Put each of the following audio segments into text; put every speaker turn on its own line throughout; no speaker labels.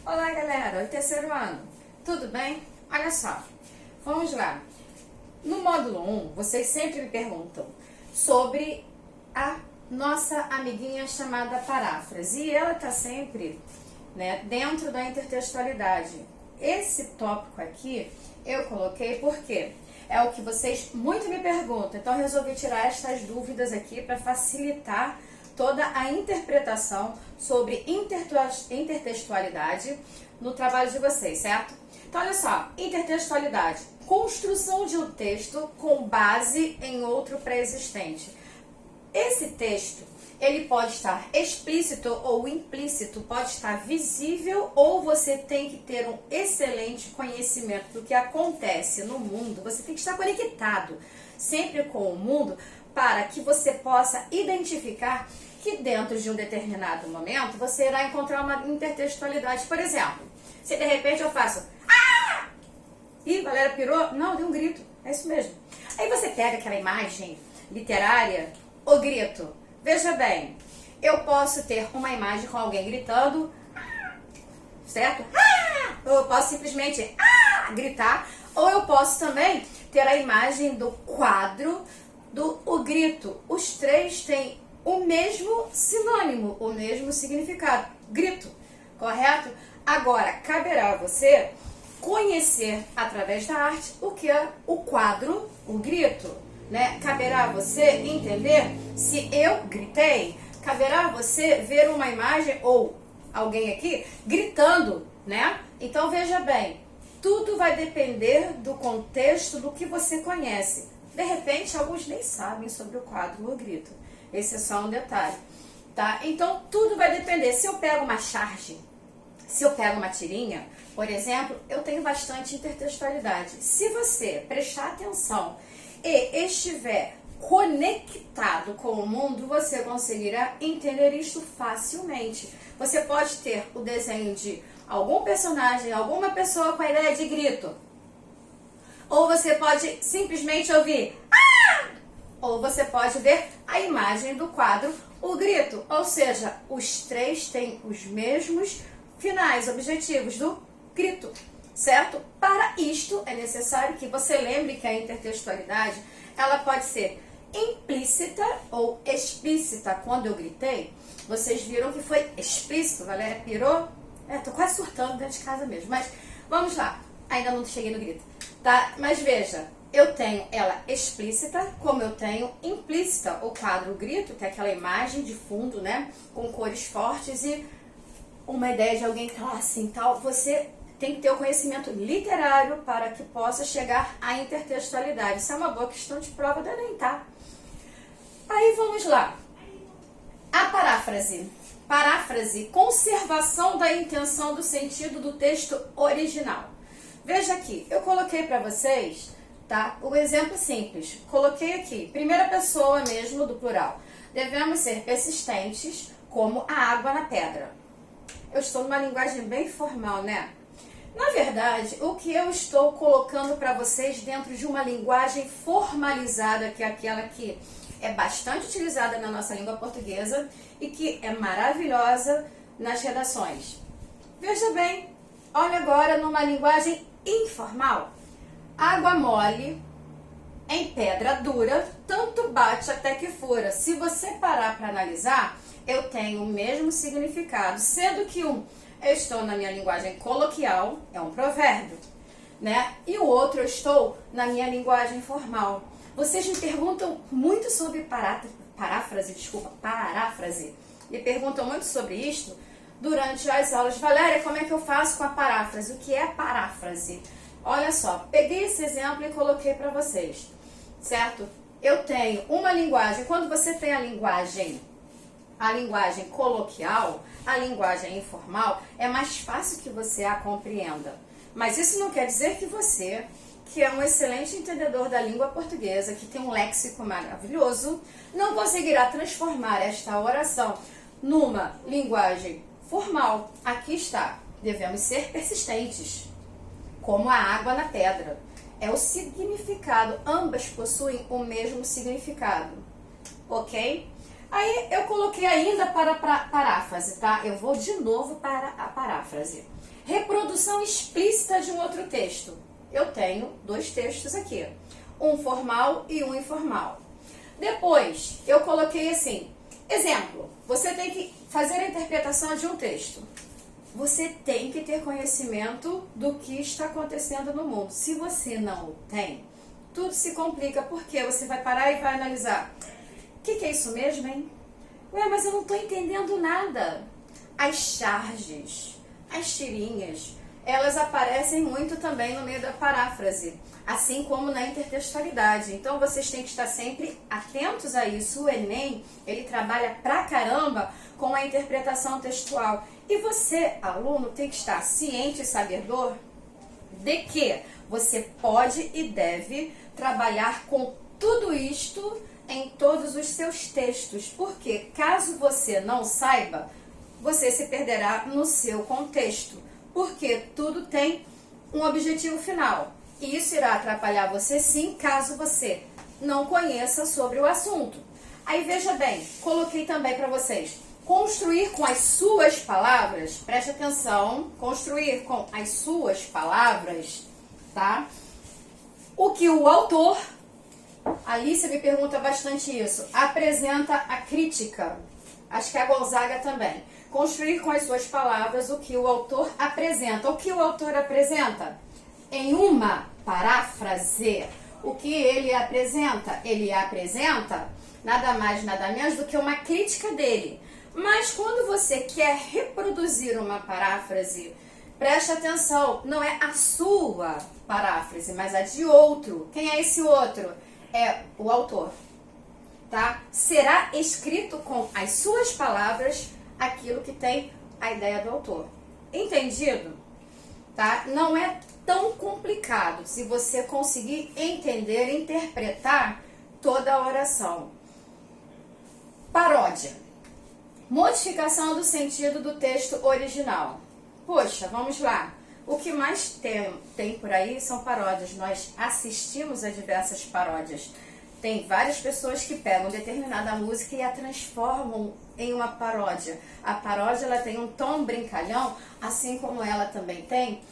Olá, galera, oi, terceiro ano, tudo bem? Olha só, vamos lá. No módulo 1, vocês sempre me perguntam sobre a nossa amiguinha chamada paráfrase. E ela está sempre, dentro da intertextualidade. Esse tópico aqui eu coloquei porque é o que vocês muito me perguntam. Então, eu resolvi tirar estas dúvidas aqui para facilitar toda a interpretação sobre intertextualidade no trabalho de vocês, certo? Então, olha só, intertextualidade, construção de um texto com base em outro pré-existente. Esse texto, ele pode estar explícito ou implícito, pode estar visível, ou você tem que ter um excelente conhecimento do que acontece no mundo, você tem que estar conectado sempre com o mundo para que você possa identificar que dentro de um determinado momento você irá encontrar uma intertextualidade. Por exemplo, se de repente eu faço "Ah!", e Valéria pirou, não, deu um grito, é isso mesmo. Aí você pega aquela imagem literária, o grito. Veja bem, eu posso ter uma imagem com alguém gritando, certo? Ou eu posso simplesmente gritar, ou eu posso também ter a imagem do quadro do o grito. Os três têm o mesmo sinônimo, o mesmo significado, grito, correto? Agora, caberá a você conhecer através da arte o que é o quadro, o grito, né? Caberá a você entender se eu gritei, caberá a você ver uma imagem ou alguém aqui gritando, né? Então veja bem, tudo vai depender do contexto do que você conhece. De repente, alguns nem sabem sobre o quadro ou o grito. Esse é só um detalhe, tá? Então, tudo vai depender. Se eu pego uma charge, se eu pego uma tirinha, por exemplo, eu tenho bastante intertextualidade. Se você prestar atenção e estiver conectado com o mundo, você conseguirá entender isso facilmente. Você pode ter o desenho de algum personagem, alguma pessoa com a ideia de grito. Ou você pode simplesmente ouvir ou você pode ver a imagem do quadro, o grito. Ou seja, os três têm os mesmos finais, objetivos do grito, certo? Para isto, é necessário que você lembre que a intertextualidade, ela pode ser implícita ou explícita. Quando eu gritei, vocês viram que foi explícito, Valéria pirou? Tô quase surtando dentro de casa mesmo, mas vamos lá. Ainda não cheguei no grito, tá? Mas veja, eu tenho ela explícita, como eu tenho implícita, o quadro o grito, que é aquela imagem de fundo, né, com cores fortes e uma ideia de alguém que tá assim, tal. Você tem que ter o conhecimento literário para que possa chegar à intertextualidade. Isso é uma boa questão de prova do Enem, tá? Aí vamos lá. A paráfrase. Paráfrase, conservação da intenção do sentido do texto original. Veja aqui, eu coloquei para vocês, tá? O exemplo simples. Coloquei aqui, primeira pessoa mesmo do plural. Devemos ser persistentes como a água na pedra. Eu estou numa linguagem bem formal, né? Na verdade, o que eu estou colocando para vocês dentro de uma linguagem formalizada, que é aquela que é bastante utilizada na nossa língua portuguesa e que é maravilhosa nas redações. Veja bem, olha agora numa linguagem informal. Água mole em pedra dura, tanto bate até que fura. Se você parar para analisar, eu tenho o mesmo significado, sendo que eu estou na minha linguagem coloquial, é um provérbio, né? E o outro eu estou na minha linguagem formal. Vocês me perguntam muito sobre paráfrase. Me perguntam muito sobre isto durante as aulas. Valéria, como é que eu faço com a paráfrase? O que é paráfrase? Olha só, peguei esse exemplo e coloquei para vocês, certo? Eu tenho uma linguagem, quando você tem a linguagem coloquial, a linguagem informal, é mais fácil que você a compreenda. Mas isso não quer dizer que você, que é um excelente entendedor da língua portuguesa, que tem um léxico maravilhoso, não conseguirá transformar esta oração numa linguagem formal. Aqui está, devemos ser persistentes, como a água na pedra. É o significado, ambas possuem o mesmo significado, ok? Aí eu coloquei ainda para paráfrase, tá? Eu vou de novo para a paráfrase. Reprodução explícita de um outro texto. Eu tenho 2 textos aqui, um formal e um informal. Depois, eu coloquei assim, exemplo, você tem que fazer a interpretação de um texto. Você tem que ter conhecimento do que está acontecendo no mundo. Se você não o tem, tudo se complica, porque você vai parar e vai analisar. O que é isso mesmo, hein? Ué, mas eu não estou entendendo nada. As charges, as tirinhas, elas aparecem muito também no meio da paráfrase, assim como na intertextualidade. Então, vocês têm que estar sempre atentos a isso. O Enem, ele trabalha pra caramba com a interpretação textual. E você, aluno, tem que estar ciente e sabedor de que você pode e deve trabalhar com tudo isto em todos os seus textos, porque caso você não saiba, você se perderá no seu contexto, porque tudo tem um objetivo final. E isso irá atrapalhar você sim, caso você não conheça sobre o assunto. Aí veja bem, coloquei também para vocês, construir com as suas palavras, preste atenção, construir com as suas palavras, tá? O que o autor, a Alice me pergunta bastante isso, apresenta a crítica, acho que a Gonzaga também. Construir com as suas palavras o que o autor apresenta. O que o autor apresenta? Em uma paráfrase, o que ele apresenta? Ele apresenta nada mais, nada menos do que uma crítica dele. Mas quando você quer reproduzir uma paráfrase, preste atenção, não é a sua paráfrase, mas a de outro. Quem é esse outro? É o autor, tá? Será escrito com as suas palavras aquilo que tem a ideia do autor. Entendido? Tá? Não é tão complicado se você conseguir entender e interpretar toda a oração. Paródia. Modificação do sentido do texto original. Poxa, vamos lá. O que mais tem por aí são paródias. Nós assistimos a diversas paródias. Tem várias pessoas que pegam determinada música e a transformam em uma paródia. A paródia, ela tem um tom brincalhão, assim como ela também tem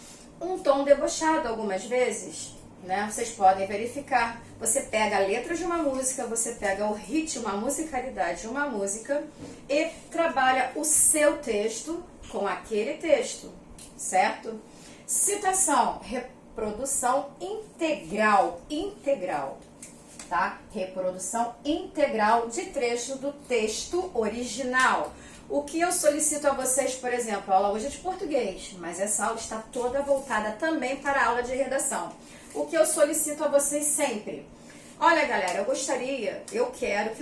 um tom debochado algumas vezes, né? Vocês podem verificar. Você pega a letra de uma música, você pega o ritmo, a musicalidade de uma música e trabalha o seu texto com aquele texto, certo? Citação, reprodução integral, tá? Reprodução integral de trecho do texto original. O que eu solicito a vocês, por exemplo, a aula hoje é de português, mas essa aula está toda voltada também para a aula de redação. O que eu solicito a vocês sempre? Olha, galera, eu quero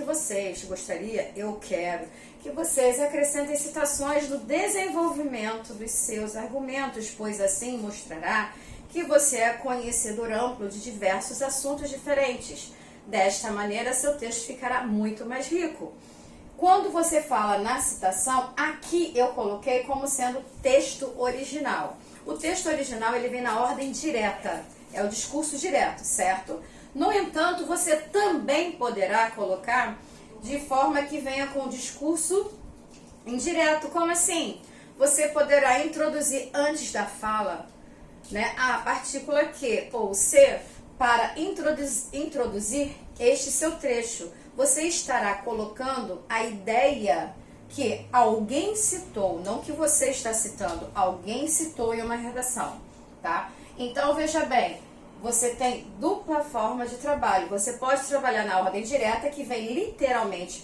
que vocês acrescentem citações no desenvolvimento dos seus argumentos, pois assim mostrará que você é conhecedor amplo de diversos assuntos diferentes. Desta maneira, seu texto ficará muito mais rico. Quando você fala na citação, aqui eu coloquei como sendo texto original. O texto original, ele vem na ordem direta, é o discurso direto, certo? No entanto, você também poderá colocar de forma que venha com o discurso indireto. Como assim? Você poderá introduzir antes da fala, né, a partícula que ou se para introduzir este seu trecho. Você estará colocando a ideia que alguém citou, não que você está citando, alguém citou em uma redação, tá? Então, veja bem, você tem dupla forma de trabalho. Você pode trabalhar na ordem direta, que vem literalmente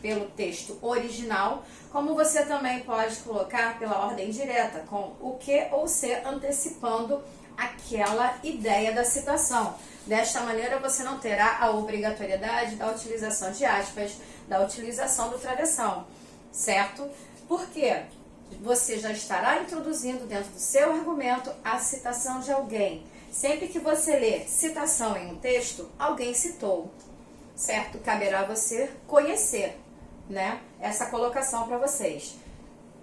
pelo texto original, como você também pode colocar pela ordem direta, com o que ou se antecipando aquela ideia da citação. Desta maneira, você não terá a obrigatoriedade da utilização de aspas, da utilização do travessão, certo? Porque você já estará introduzindo dentro do seu argumento a citação de alguém. Sempre que você lê citação em um texto, alguém citou, certo? Caberá você conhecer, né, essa colocação para vocês.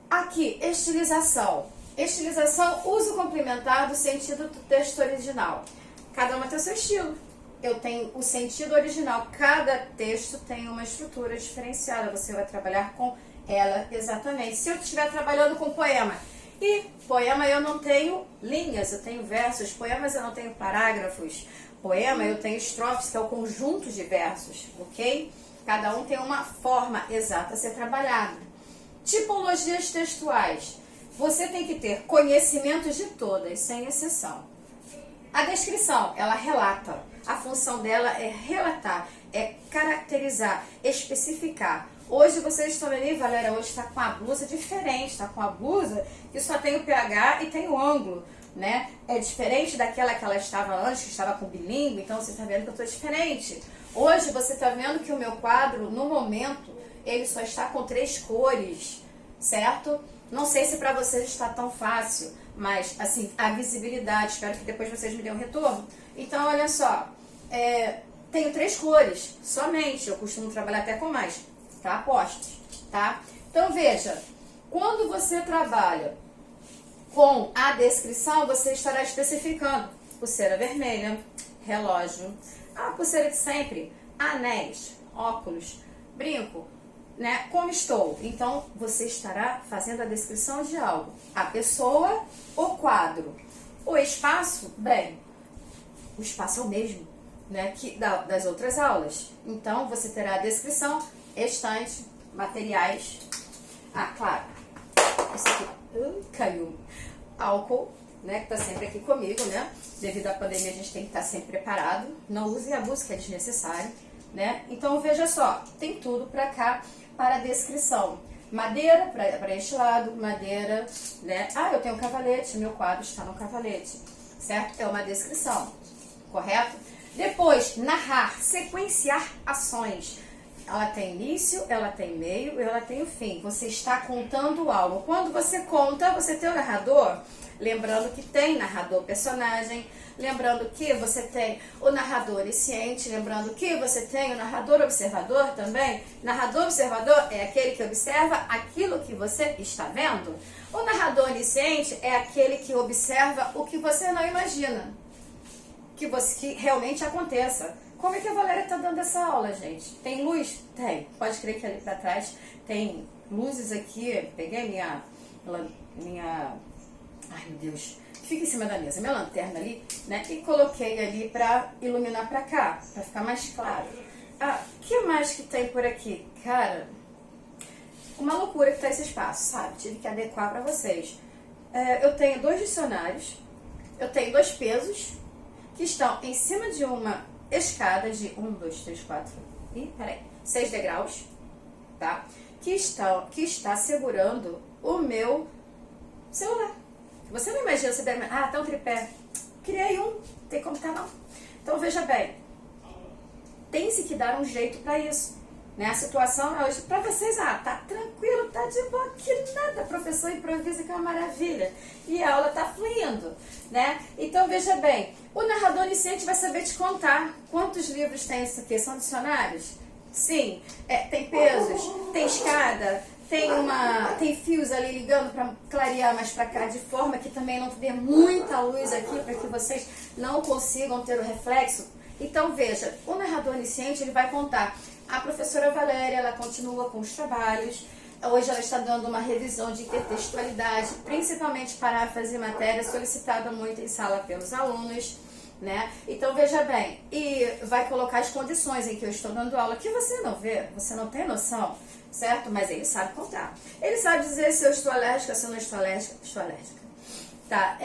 Aqui, estilização. Estilização, uso complementar do sentido do texto original. Cada uma tem o seu estilo, eu tenho o sentido original. Cada texto tem uma estrutura diferenciada. Você vai trabalhar com ela exatamente. Se eu estiver trabalhando com poema, e poema eu não tenho linhas, eu tenho versos. Poemas eu não tenho parágrafos. Poema eu tenho estrofes, que é o conjunto de versos, ok? Cada um tem uma forma exata a ser trabalhada. Tipologias textuais. Você tem que ter conhecimento de todas, sem exceção. A descrição, ela relata. A função dela é relatar, é caracterizar, especificar. Hoje vocês estão ali, Valéria, hoje está com a blusa diferente, está com a blusa que só tem o pH e tem o ângulo, né? É diferente daquela que ela estava antes, que estava com bilíngue, então você está vendo que eu estou diferente. Hoje você está vendo que o meu quadro, no momento, ele só está com 3 cores, certo? Não sei se para vocês está tão fácil, mas assim, a visibilidade, espero que depois vocês me dêem um retorno. Então, olha só, tenho 3 cores, somente, eu costumo trabalhar até com mais, tá? Postos, tá? Então, veja, quando você trabalha com a descrição, você estará especificando pulseira vermelha, relógio, a pulseira de sempre, anéis, óculos, brinco, né? Como estou? Então, você estará fazendo a descrição de algo. A pessoa, o quadro. O espaço, bem, o espaço é o mesmo, né, que das outras aulas. Então, você terá a descrição, estante, materiais. Ah, claro, esse aqui caiu. Álcool, né, que está sempre aqui comigo, né? Devido à pandemia, a gente tem que estar sempre preparado. Não use e abuse, que é desnecessário, né? Então, veja só, tem tudo para cá, para a descrição. Madeira para este lado, madeira, né? Ah, eu tenho um cavalete, meu quadro está no cavalete, certo? É uma descrição, correto? Depois, narrar, sequenciar ações. Ela tem início, ela tem meio, ela tem o fim. Você está contando algo. Quando você conta, você tem o narrador. Lembrando que tem narrador personagem. Lembrando que você tem o narrador onisciente. Lembrando que você tem o narrador observador também. Narrador observador é aquele que observa aquilo que você está vendo. O narrador onisciente é aquele que observa o que você não imagina que realmente aconteça. Como é que a Valéria está dando essa aula, gente? Tem luz? Tem. Pode crer que ali para trás tem luzes aqui. Peguei minha... Ai, meu Deus. Fica em cima da mesa. Minha lanterna ali, né? E coloquei ali para iluminar para cá, para ficar mais claro. Ah, o que mais que tem por aqui? Cara, uma loucura que tá esse espaço, sabe? Tive que adequar para vocês. Eu tenho 2 dicionários. Eu tenho 2 pesos que estão em cima de uma escada de 1, 2, 3, 4, 6 degraus, tá? Que está segurando o meu celular. Você não imagina, você deve... Ah, tá um tripé. Criei um, tem como tá não. Então, veja bem, tem-se que dar um jeito para isso, né? A situação é hoje, para vocês, tá tranquilo, tá de boa, que nada, professor improvisa, que é uma maravilha. E a aula tá fluindo, né? Então, veja bem, o narrador onisciente vai saber te contar quantos livros tem isso aqui, são dicionários? Sim, tem pesos, tem escada, tem fios ali ligando para clarear mais para cá, de forma que também não dê muita luz aqui, para que vocês não consigam ter o reflexo. Então, veja, o narrador onisciente, ele vai contar. A professora Valéria, ela continua com os trabalhos. Hoje ela está dando uma revisão de intertextualidade, principalmente paráfrase e matéria, solicitada muito em sala pelos alunos, né? Então, veja bem, e vai colocar as condições em que eu estou dando aula, que você não vê, você não tem noção, certo? Mas ele sabe contar. Ele sabe dizer se eu estou alérgica, se eu não estou alérgica. Estou alérgica. Tá,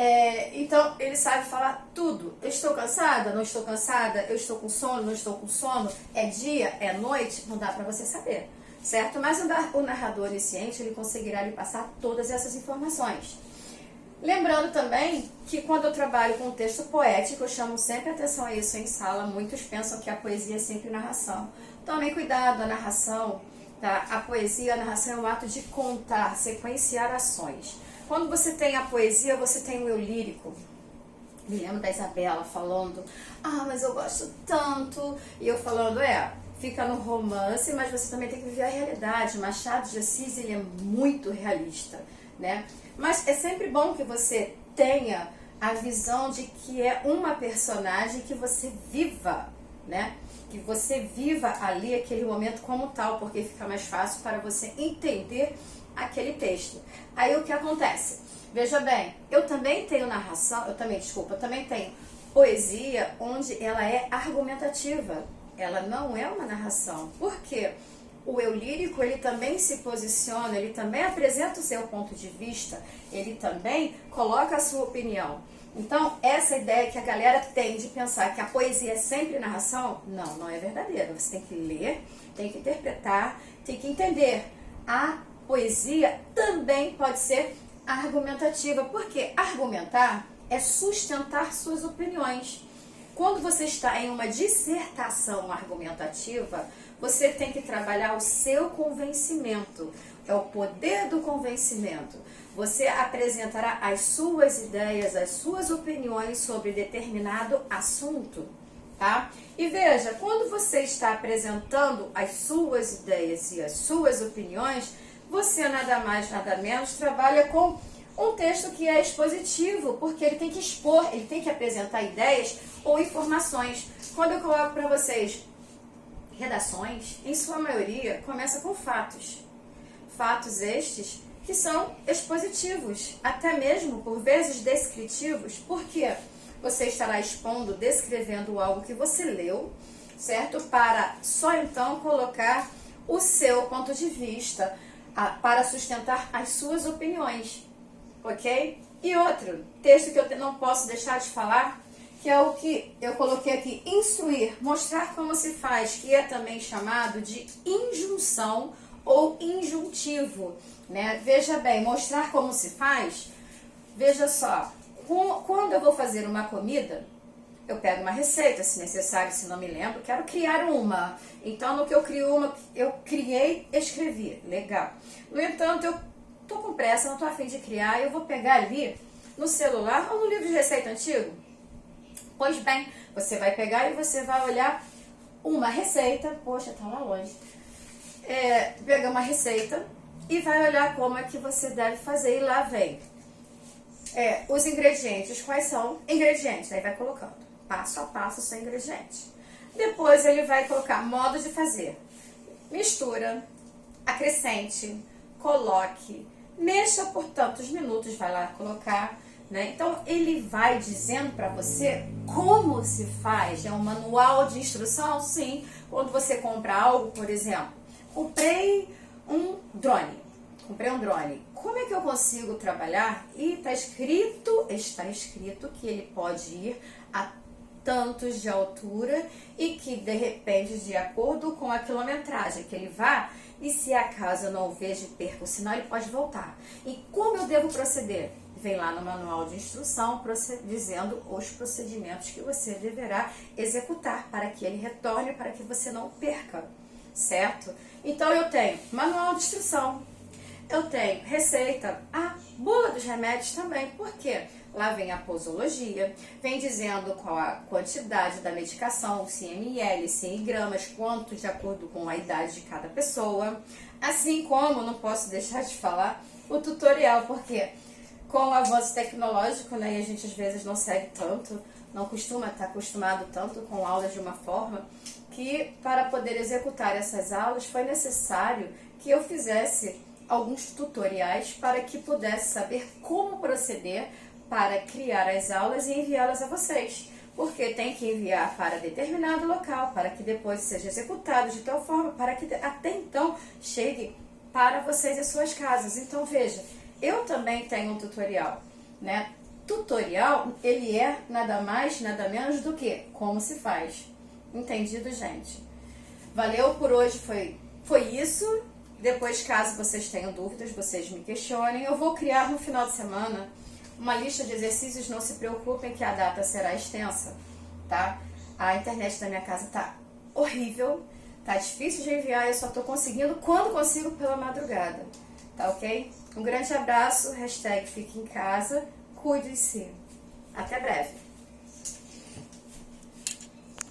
então ele sabe falar tudo. Eu estou cansada? Não estou cansada? Eu estou com sono? Não estou com sono? É dia? É noite? Não dá para você saber, certo? Mas o narrador onisciente, ele conseguirá lhe passar todas essas informações. Lembrando também que quando eu trabalho com texto poético, eu chamo sempre atenção a isso em sala. Muitos pensam que a poesia é sempre narração. Tomem cuidado, a narração, tá? A poesia, a narração é um ato de contar, sequenciar ações. Quando você tem a poesia, você tem o eu lírico. Me lembro da Isabela falando, mas eu gosto tanto. E eu falando, fica no romance, mas você também tem que viver a realidade. Machado de Assis, ele é muito realista, né? Mas é sempre bom que você tenha a visão de que é uma personagem que você viva né? Que você viva ali aquele momento como tal, porque fica mais fácil para você entender aquele texto. Aí o que acontece? Veja bem, eu também tenho narração, eu também tenho poesia onde ela é argumentativa. Ela não é uma narração. Por quê? O eu lírico, ele também se posiciona, ele também apresenta o seu ponto de vista, ele também coloca a sua opinião. Então, essa ideia que a galera tem de pensar que a poesia é sempre narração, não é verdadeira. Você tem que ler, tem que interpretar, tem que entender. A poesia também pode ser argumentativa, porque argumentar é sustentar suas opiniões. Quando você está em uma dissertação argumentativa, você tem que trabalhar o seu convencimento. É o poder do convencimento. Você apresentará as suas ideias, as suas opiniões sobre determinado assunto, tá? E veja, quando você está apresentando as suas ideias e as suas opiniões, você nada mais, nada menos trabalha com um texto que é expositivo, porque ele tem que expor, ele tem que apresentar ideias ou informações. Quando eu coloco para vocês redações, em sua maioria, começa com fatos. Fatos estes que são expositivos, até mesmo por vezes descritivos, porque você estará expondo, descrevendo algo que você leu, certo? Para só então colocar o seu ponto de vista, para sustentar as suas opiniões, ok? E outro texto que eu não posso deixar de falar, que é o que eu coloquei aqui, instruir, mostrar como se faz, que é também chamado de injunção ou injuntivo, né? Veja bem, mostrar como se faz, veja só, quando eu vou fazer uma comida, eu pego uma receita, se necessário, se não me lembro, quero criar uma. Então, no que eu crio uma, eu criei, escrevi, legal. No entanto, eu tô com pressa, não tô a fim de criar, eu vou pegar ali no celular ou no livro de receita antigo. Pois bem, você vai pegar e você vai olhar uma receita, poxa, tá lá longe. Pega uma receita e vai olhar como é que você deve fazer e lá vem os ingredientes, quais são ingredientes, aí vai colocando passo a passo os ingredientes. Depois ele vai colocar modo de fazer, mistura, acrescente, coloque, mexa por tantos minutos, vai lá colocar, né? Então ele vai dizendo para você como se faz, é um manual de instrução, sim. Quando você compra algo, por exemplo, comprei um drone, como é que eu consigo trabalhar? E está escrito que ele pode ir a tantos de altura e que de repente, de acordo com a quilometragem que ele vá, e se acaso eu não vejo e perco o sinal, ele pode voltar. E como eu devo proceder? Vem lá no manual de instrução dizendo os procedimentos que você deverá executar para que ele retorne, para que você não perca, certo? Então eu tenho manual de instrução, eu tenho receita, a bula dos remédios também, por quê? Lá vem a posologia, vem dizendo qual a quantidade da medicação, se em ml, se em gramas, quanto de acordo com a idade de cada pessoa. Assim como, não posso deixar de falar, o tutorial, porque com o avanço tecnológico, né, e a gente às vezes não segue tanto, não costuma estar acostumado tanto com aulas de uma forma, que para poder executar essas aulas foi necessário que eu fizesse alguns tutoriais para que pudesse saber como proceder para criar as aulas e enviá-las a vocês, porque tem que enviar para determinado local, para que depois seja executado de tal forma, para que até então chegue para vocês em suas casas. Então veja, eu também tenho um tutorial, né? Tutorial, ele é nada mais, nada menos do que como se faz. Entendido, gente? Valeu por hoje, foi isso. Depois, caso vocês tenham dúvidas, vocês me questionem. Eu vou criar no final de semana uma lista de exercícios, não se preocupem que a data será extensa, tá? A internet da minha casa tá horrível, tá difícil de enviar, eu só tô conseguindo quando consigo pela madrugada, tá ok? Um grande abraço, hashtag fique em casa, cuide-se. Até breve.